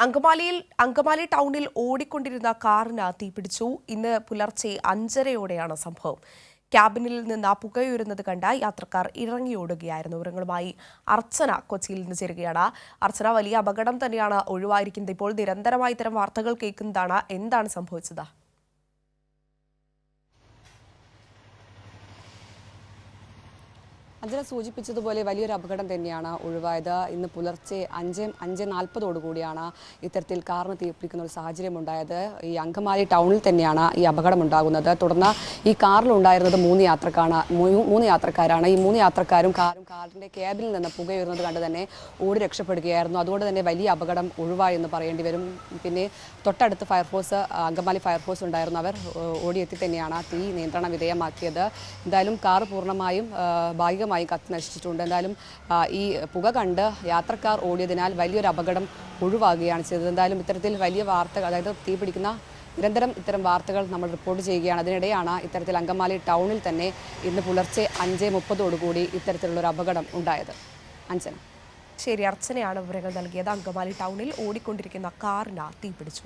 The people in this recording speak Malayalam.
അങ്കമാലി ടൗണിൽ ഓടിക്കൊണ്ടിരുന്ന കാറിന് തീപിടിച്ചു. ഇന്ന് പുലർച്ചെ 5:30-ഓടെയാണ് സംഭവം. ക്യാബിനിൽ നിന്ന് പുകയുയരുന്നത് കണ്ട യാത്രക്കാർ ഇറങ്ങിയോടുകയായിരുന്നു. വിവരങ്ങളുമായി അർച്ചന കൊച്ചിയിൽ നിന്ന് ചേരുകയാണ്. അർച്ചന, വലിയ അപകടം തന്നെയാണ് ഒഴിവായിരിക്കുന്നത്. ഇപ്പോൾ നിരന്തരമായി ഇത്തരം വാർത്തകൾ കേൾക്കുന്നതാണ്. എന്താണ് സംഭവിച്ചത്? അഞ്ജന സൂചിപ്പിച്ചതുപോലെ വലിയൊരു അപകടം തന്നെയാണ് ഒഴിവായത്. ഇന്ന് പുലർച്ചെ 5:40 ഇത്തരത്തിൽ കാറിന് തീപിടിക്കുന്ന ഒരു സാഹചര്യം ഉണ്ടായത്. ഈ അങ്കമാലി ടൗണിൽ തന്നെയാണ് ഈ അപകടം ഉണ്ടാകുന്നത്. തുടർന്ന് ഈ കാറിലുണ്ടായിരുന്നത് മൂന്ന് യാത്രക്കാരാണ്. ഈ മൂന്ന് യാത്രക്കാരും കാറിൻ്റെ ക്യാബിനിൽ നിന്ന് പുകയുയർന്നത് കണ്ട് തന്നെ ഓടി രക്ഷപ്പെടുകയായിരുന്നു. അതുകൊണ്ട് തന്നെ വലിയ അപകടം ഒഴിവായി എന്ന് പറയേണ്ടി വരും. പിന്നെ തൊട്ടടുത്ത് അങ്കമാലി ഫയർഫോഴ്സ് ഉണ്ടായിരുന്നു. അവർ ഓടിയെത്തി തന്നെയാണ് തീ നിയന്ത്രണ വിധേയമാക്കിയത്. എന്തായാലും കാർ പൂർണ്ണമായും ഭാഗികമായി കത്തി നശിച്ചിട്ടുണ്ട്. എന്തായാലും ഈ പുക കണ്ട് യാത്രക്കാർ ഓടിയതിനാൽ വലിയൊരു അപകടം ഒഴിവാകുകയാണ് ചെയ്തത്. എന്തായാലും ഇത്തരത്തിൽ വലിയ വാർത്തകൾ, അതായത് തീ പിടിക്കുന്ന നിരന്തരം ഇത്തരം വാർത്തകൾ നമ്മൾ റിപ്പോർട്ട് ചെയ്യുകയാണ്. അതിനിടെയാണ് ഇത്തരത്തിൽ അങ്കമാലി ടൗണിൽ തന്നെ ഇന്ന് പുലർച്ചെ 5:30 ഇത്തരത്തിലുള്ളൊരു അപകടം ഉണ്ടായത്. അഞ്ജന. ശരി, അർച്ചനയാണ് വിവരങ്ങൾ നൽകിയത്. അങ്കമാലി ടൗണിൽ ഓടിക്കൊണ്ടിരിക്കുന്ന കാറിന് തീപിടിച്ചു.